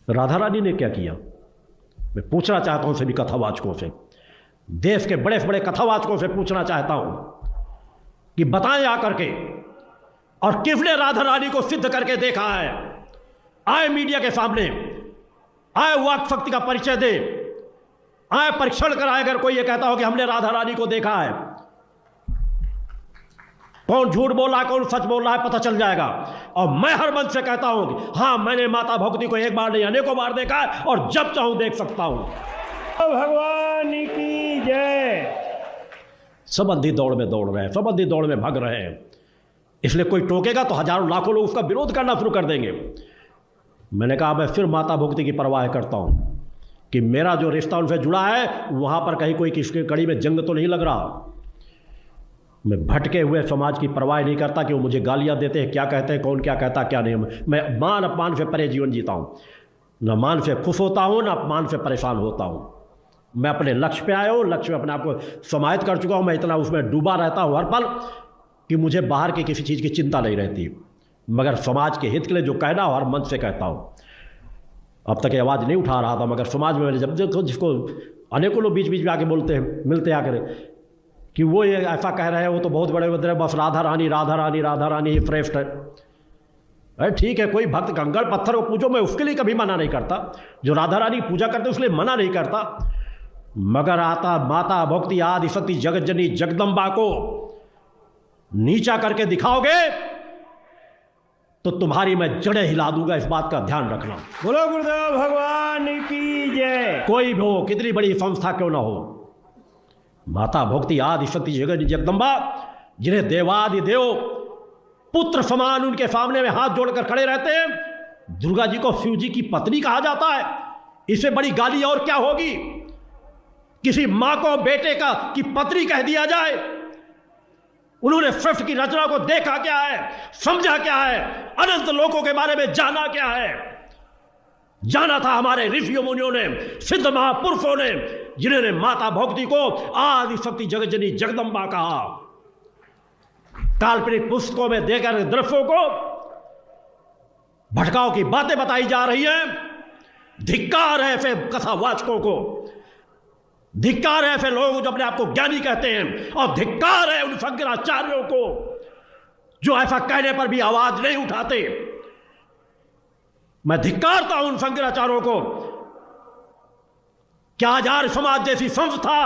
राधा रानी ने क्या किया? मैं पूछना चाहता हूं सभी कथावाचकों से, देश के बड़े से बड़े कथावाचकों से पूछना चाहता हूं कि बताएं आकर के, और किसने राधा रानी को सिद्ध करके देखा है? आए मीडिया के सामने, आए वाक शक्ति का परिचय दे, आए परीक्षण कराए। अगर कोई ये कहता हो कि हमने राधा रानी को देखा है, कौन झूठ बोल रहा है कौन सच बोल रहा है पता चल जाएगा। और मैं हर मंच से कहता हूं कि हाँ, मैंने माता भगवती को एक बार नहीं अनेकों बार देखा है और जब चाहूं देख सकता हूं। भगवान की जय। सब अंधी दौड़ में दौड़ रहे हैं, सब अंधी दौड़ में भाग रहे हैं, इसलिए कोई टोकेगा तो हजारों लाखों लोग उसका विरोध करना शुरू कर देंगे। मैंने कहा मैं फिर माता भगवती की परवाह करता हूं कि मेरा जो रिश्ता उनसे जुड़ा है वहां पर कहीं कोई किसकी कड़ी में जंग तो नहीं लग रहा। मैं भटके हुए समाज की परवाह नहीं करता कि वो मुझे गालियां देते हैं, क्या कहते हैं, कौन क्या कहता क्या नहीं। मैं मान अपमान से परे जीवन जीता हूं, न मान से खुश होता हूं न अपमान से परेशान होता हूं। मैं अपने लक्ष्य पे आया हूं, लक्ष्य में अपने आप को समाहित कर चुका हूं। मैं इतना उसमें डूबा रहता हूं हर पल कि मुझे बाहर की किसी चीज़ की चिंता नहीं रहती, मगर समाज के हित के लिए जो कहना हो हर मन से कहता हूं। अब तक आवाज़ नहीं उठा रहा था, मगर समाज में मैंने जब देखो, जिसको अनेकों लोग बीच बीच में आके बोलते हैं, मिलते आकर कि वो ये ऐसा कह रहे हैं, वो तो बहुत बड़े बदरे हैं, बस राधा रानी राधा रानी राधा रानी ही श्रेष्ठ है। अरे ठीक है, कोई भक्त कंकड़ पत्थर को पूजो, मैं उसके लिए कभी मना नहीं करता। जो राधा रानी की पूजा करते उसके लिए मना नहीं करता, मगर आता माता भक्ति आदि शक्ति जगत जननी जगदम्बा को नीचा करके दिखाओगे तो तुम्हारी मैं जड़ें हिला दूंगा, इस बात का ध्यान रखना। बोलो गुरुदेव भगवान की जय। कोई भी हो, कितनी बड़ी संस्था क्यों ना हो, माता भक्ति आदि शक्ति जगत जगदम्बा, जिन्हें देवादि देव पुत्र समान उनके सामने में हाथ जोड़कर खड़े रहते हैं। दुर्गा जी को शिव जी की पत्नी कहा जाता है, इससे बड़ी गाली और क्या होगी? किसी मां को बेटे का की पत्नी कह दिया जाए। उन्होंने सृष्टि की रचना को देखा क्या है, समझा क्या है, अनंत लोकों के बारे में जाना क्या है? जाना था हमारे ऋषियों मुनियों ने, सिद्ध महापुरुषों ने, जिन्होंने माता भक्ति को आदि शक्ति जगत जननी जगदम्बा कहा। काल्पनिक पुस्तकों में देकर दृश्यों को भटकाव की बातें बताई जा रही हैं। धिक्कार है ऐसे कथावाचकों को, धिक्कार है ऐसे लोग जो अपने आप को ज्ञानी कहते हैं, और धिक्कार है उन शंकराचार्यों को जो ऐसा कहने पर भी आवाज नहीं उठाते। मैं धिक्कारता हूं उन शंकराचार्यों को। क्या आचार्य समाज जैसी संस्था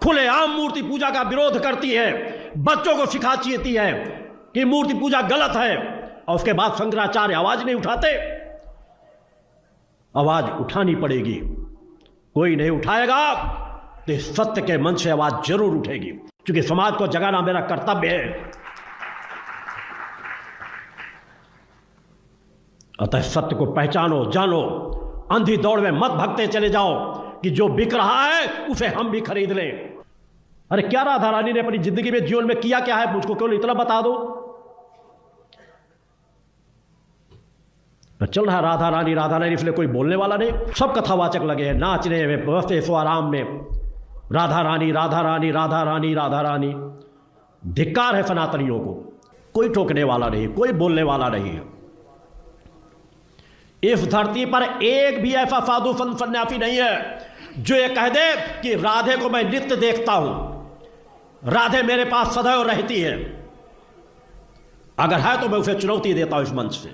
खुलेआम मूर्ति पूजा का विरोध करती है, बच्चों को सिखाती है कि मूर्ति पूजा गलत है, और उसके बाद शंकराचार्य आवाज नहीं उठाते? आवाज उठानी पड़ेगी। कोई नहीं उठाएगा तो सत्य के मंच से आवाज जरूर उठेगी, क्योंकि समाज को जगाना मेरा कर्तव्य है। अतः सत्य को पहचानो, जानो, अंधी दौड़ में मत भगते चले जाओ कि जो बिक रहा है उसे हम भी खरीद लें। अरे क्या राधा रानी ने अपनी जिंदगी में जीवन में किया क्या है, मुझको केवल इतना बता दो। चल रहा राधा रानी, इसलिए कोई बोलने वाला नहीं। सब कथावाचक लगे हैं नाचने में, बस ऐसो आराम में, राधा रानी राधा रानी राधा रानी राधा रानी। धिक्कार है सनातनियों को, कोई टोकने वाला नहीं, कोई बोलने वाला नहीं है। इस धरती पर एक भी ऐसा साधु संत सन्यासी नहीं है जो ये कह दे कि राधे को मैं नित्य देखता हूं, राधे मेरे पास सदैव रहती है। अगर है तो मैं उसे चुनौती देता हूं इस मंच से।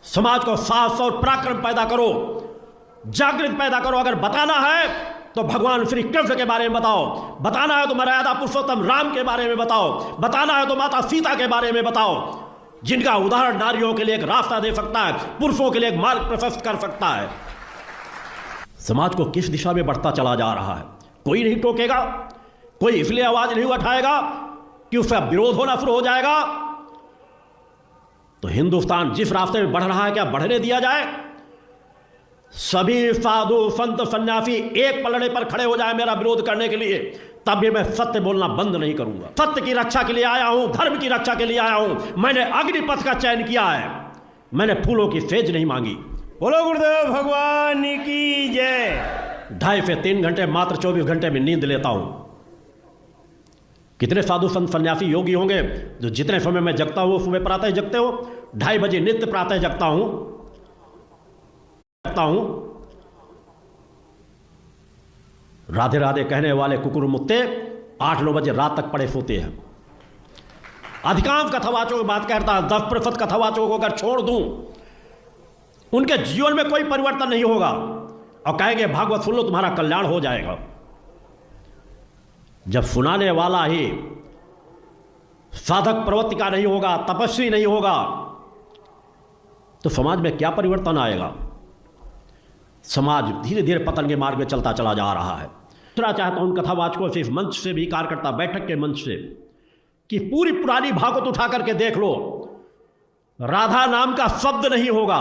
समाज को साहस और पराक्रम पैदा करो, जागृत पैदा करो। अगर बताना है तो भगवान श्री कृष्ण के बारे में बताओ, बताना है तो मर्यादा पुरुषोत्तम राम के बारे में बताओ, बताना है तो माता सीता के बारे में बताओ, जिनका उदाहरण नारियों के लिए एक रास्ता दे सकता है, पुरुषों के लिए एक मार्ग प्रशस्त कर सकता है। समाज को किस दिशा में बढ़ता चला जा रहा है कोई नहीं टोकेगा, कोई इसलिए आवाज नहीं उठाएगा कि उसका विरोध होना शुरू हो जाएगा। तो हिंदुस्तान जिस रास्ते में बढ़ रहा है क्या बढ़ने दिया जाए? सभी साधु संत सन्यासी एक पलड़े पर खड़े हो जाए मेरा विरोध करने के लिए, तब भी मैं सत्य बोलना बंद नहीं करूंगा। सत्य की रक्षा के लिए आया हूं, धर्म की रक्षा के लिए आया हूं। मैंने अग्निपथ का चयन किया है, मैंने फूलों की सेज नहीं मांगी। बोलो गुरुदेव भगवान की जय। 2.5 से 3 घंटे मात्र 24 घंटे में नींद लेता हूं। कितने साधु संत सन्यासी योगी होंगे जो जितने समय में जगता हूं सुबह प्रातः जगते हो। 2:30 बजे नित्य प्रातः जगता हूं, कहता हूं, राधे राधे कहने वाले कुकुर मुत्ते 8-9 बजे रात तक पड़े सोते हैं। अधिकांश कथावाचकों की बात करता है, 10% कथावाचकों को अगर छोड़ दूं, उनके जीवन में कोई परिवर्तन नहीं होगा और कहेंगे भागवत सुन लो तुम्हारा कल्याण हो जाएगा। जब सुनाने वाला ही साधक प्रवृत्ति का नहीं होगा, तपस्वी नहीं होगा, तो समाज में क्या परिवर्तन आएगा? समाज धीरे धीरे पतन के मार्ग में चलता चला जा रहा है। दूसरा चाहता हूं कथावाचकों से, इस मंच से भी, कार्यकर्ता बैठक के मंच से, कि पूरी पुरानी भागवत उठा करके देख लो, राधा नाम का शब्द नहीं होगा,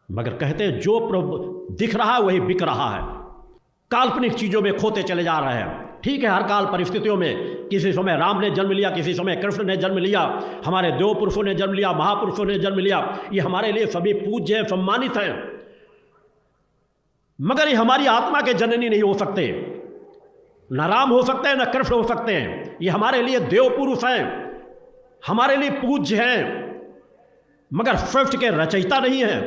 मगर कहते हैं जो प्रभु दिख रहा है वही बिक रहा है। काल्पनिक चीजों में खोते चले जा रहे हैं। ठीक है, हर काल परिस्थितियों में किसी समय राम ने जन्म लिया, किसी समय कृष्ण ने जन्म लिया, हमारे देव पुरुषों ने जन्म लिया, महापुरुषों ने जन्म लिया, ये हमारे लिए सभी पूज्य हैं, सम्मानित हैं, मगर ये हमारी आत्मा के जननी नहीं हो सकते। न राम हो सकते हैं, न कृष्ण हो सकते हैं। ये हमारे लिए देव पुरुष हैं, हमारे लिए पूज्य हैं, मगर सृष्टि के रचयिता नहीं हैं।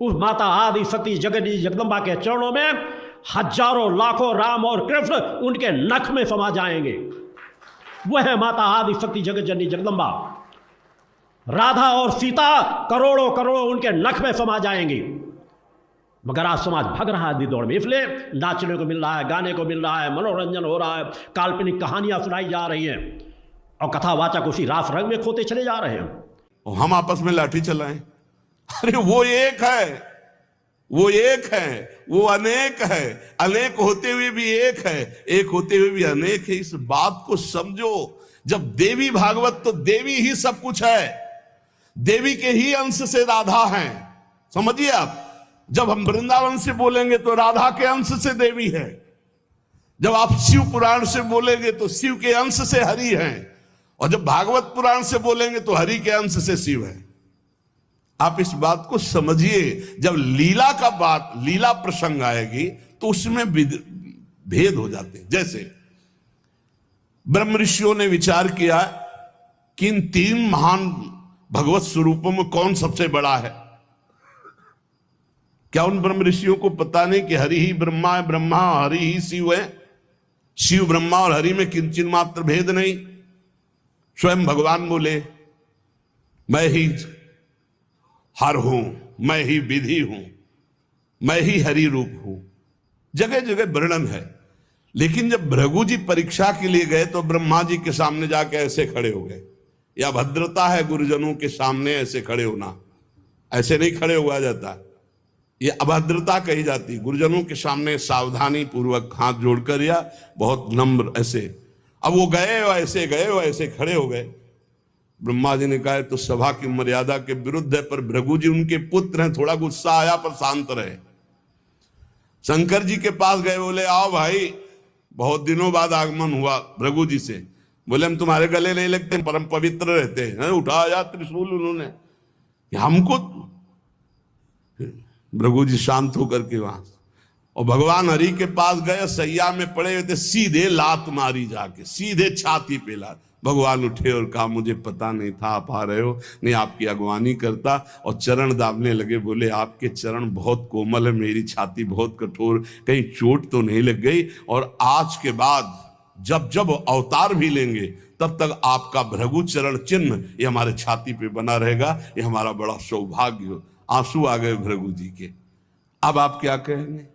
उस माता आदि शक्ति जगदीश जगदम्बा के चरणों में हजारों लाखों राम और कृष्ण उनके नख में समा जाएंगे। वह है माता आदि शक्ति जगत जननी जगदम्बा। राधा और सीता करोड़ों करोड़ों उनके नख में समा जाएंगी। मगर आज समाज भाग रहा है दौड़ में, इसलिए नाचने को मिल रहा है, गाने को मिल रहा है, मनोरंजन हो रहा है, काल्पनिक कहानियां सुनाई जा रही हैं और कथावाचक उसी रास रंग में खोते चले जा रहे हैं। और हम आपस में लाठी चलाएं। अरे वो एक है, वो एक है, वो अनेक है, अनेक होते हुए भी एक है, एक होते हुए भी अनेक है। इस बात को समझो। जब देवी भागवत, तो देवी ही सब कुछ है, देवी के ही अंश से राधा है। समझिए आप, जब हम वृंदावन से बोलेंगे तो राधा के अंश से देवी है, जब आप शिव पुराण से बोलेंगे तो शिव के अंश से हरि है, और जब भागवत पुराण से बोलेंगे तो हरि के अंश से शिव है। आप इस बात को समझिए। जब लीला का बात, लीला प्रसंग आएगी तो उसमें भेद हो जाते हैं। जैसे ब्रह्म ऋषियों ने विचार किया कि इन 3 महान भगवत स्वरूपों में कौन सबसे बड़ा है। क्या उन ब्रह्म ऋषियों को पता नहीं कि हरि ही ब्रह्मा है, ब्रह्मा हरि ही शिव है, शिव ब्रह्मा और हरि में किंचित मात्र भेद नहीं। स्वयं भगवान बोले, मैं ही हर हूं, मैं ही विधि हूं, मैं ही हरि रूप हूं। जगह जगह वर्णन है। लेकिन जब भृगु जी परीक्षा के लिए गए तो ब्रह्मा जी के सामने जाके ऐसे खड़े हो गए। या भद्रता है गुरुजनों के सामने ऐसे खड़े होना, ऐसे नहीं खड़े हुआ जाता, ये अभद्रता कही जाती। गुरुजनों के सामने सावधानी पूर्वक हाथ जोड़कर या बहुत नम्र ऐसे। अब वो गए वैसे खड़े हो गए। ब्रह्मा जी ने कहा तो सभा की मर्यादा के विरुद्ध है, पर भृगु जी उनके पुत्र हैं, थोड़ा गुस्सा आया पर शांत रहे। शंकर जी के पास गए, बोले आओ भाई, बहुत दिनों बाद आगमन हुआ भृगु जी से। बोले हम तुम्हारे गले नहीं लगते, परम पवित्र रहते हैं। उठाया त्रिशूल उन्होंने, हमको। भृगु जी शांत होकर के वहां, और भगवान हरि के पास गए, सैया में पड़े हुए थे, सीधे लात मारी जाके, सीधे छाती पे लात। भगवान उठे और कहा मुझे पता नहीं था आप आ रहे हो, नहीं आपकी अगवानी करता, और चरण दाबने लगे। बोले आपके चरण बहुत कोमल है, मेरी छाती बहुत कठोर, कहीं चोट तो नहीं लग गई। और आज के बाद जब जब अवतार भी लेंगे तब तक आपका भृगु चरण चिन्ह ये हमारे छाती पे बना रहेगा, ये हमारा बड़ा सौभाग्य हो। आंसू आ गए भृगु जी के। अब आप क्या कहेंगे?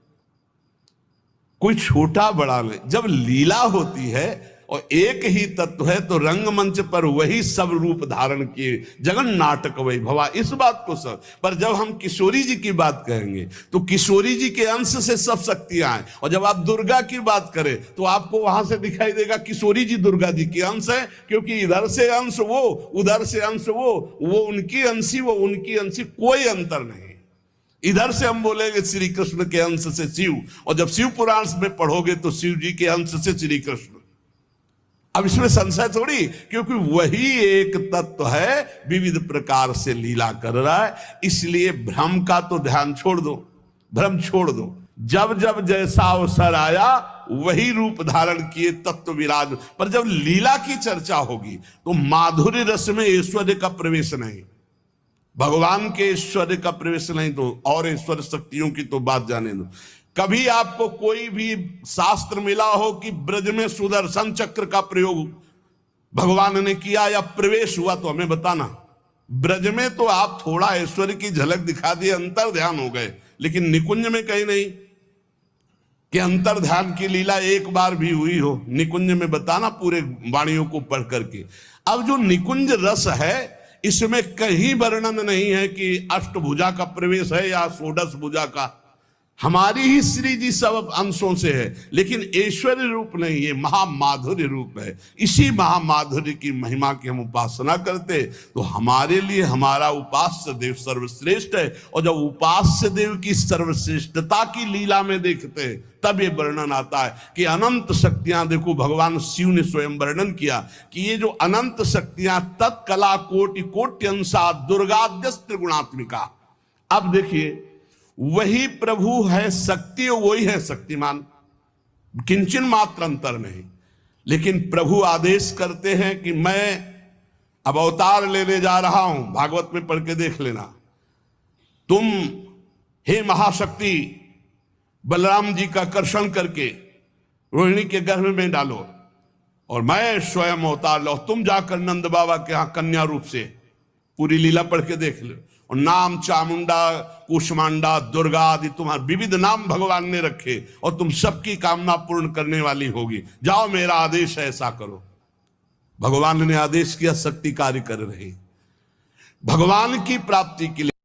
कोई छोटा बड़ा नहीं। जब लीला होती है और एक ही तत्व है तो रंगमंच पर वही सब रूप धारण किए, जगन नाटक वही भवा, इस बात को सब। पर जब हम किशोरी जी की बात कहेंगे तो किशोरी जी के अंश से सब शक्तियां हैं, और जब आप दुर्गा की बात करें तो आपको वहां से दिखाई देगा किशोरी जी दुर्गा जी के अंश है, क्योंकि इधर से अंश वो, उधर से अंश वो उनकी अंशी, वो उनकी अंशी, कोई अंतर नहीं। इधर से हम बोलेंगे श्री कृष्ण के अंश से शिव, और जब शिव पुराण में पढ़ोगे तो शिव जी के अंश से श्री कृष्ण। अब इसमें संशय थोड़ी, क्योंकि वही एक तत्व है, विविध प्रकार से लीला कर रहा है। इसलिए भ्रम का तो ध्यान छोड़ दो, भ्रम छोड़ दो। जब जब जैसा अवसर आया वही रूप धारण किए तत्व विराज। पर जब लीला की चर्चा होगी तो माधुर्य रस में ऐश्वर्य का प्रवेश नहीं। भगवान के ऐश्वर्य का प्रवेश नहीं तो और ऐश्वर्य शक्तियों की तो बात जाने दो। कभी आपको कोई भी शास्त्र मिला हो कि ब्रज में सुदर्शन चक्र का प्रयोग भगवान ने किया या प्रवेश हुआ, तो हमें बताना। ब्रज में तो आप थोड़ा ऐश्वर्य की झलक दिखा दिए, अंतर ध्यान हो गए, लेकिन निकुंज में कहीं नहीं कि अंतर ध्यान की लीला एक बार भी हुई हो। निकुंज में बताना पूरे वाणियों को पढ़ करके। अब जो निकुंज रस है इसमें कहीं वर्णन नहीं है कि अष्टभुजा का प्रवेश है या षोडश भुजा का। हमारी ही श्री जी सब अंशों से है, लेकिन ऐश्वर्य रूप नहीं, ये महामाधुर्य रूप है। इसी महामाधुर्य की महिमा की हम उपासना करते तो हमारे लिए हमारा उपास्य देव सर्वश्रेष्ठ है। और जब उपास्य देव की सर्वश्रेष्ठता की लीला में देखते हैं तब ये वर्णन आता है कि अनंत शक्तियां, देखो भगवान शिव ने स्वयं वर्णन किया कि ये जो अनंत शक्तियां तत्कला कोटि कोट्यंसा दुर्गाद्यस्त्र गुणात्मिका। अब देखिए वही प्रभु है शक्ति, वही है शक्तिमान, किंचन मात्र अंतर नहीं। लेकिन प्रभु आदेश करते हैं कि मैं अब अवतार लेने जा रहा हूं, भागवत में पढ़ के देख लेना। तुम हे महाशक्ति बलराम जी का कर्षण करके रोहिणी के गर्भ में डालो और मैं स्वयं अवतार लो। तुम जाकर नंद बाबा के यहां कन्या रूप से पूरी लीला पढ़ के देख लो। और नाम चामुंडा कुष्मांडा दुर्गा आदि तुम्हारे विविध नाम भगवान ने रखे और तुम सबकी कामना पूर्ण करने वाली होगी। जाओ मेरा आदेश है ऐसा करो। भगवान ने आदेश किया, शक्ति कार्य कर रही। भगवान की प्राप्ति के लिए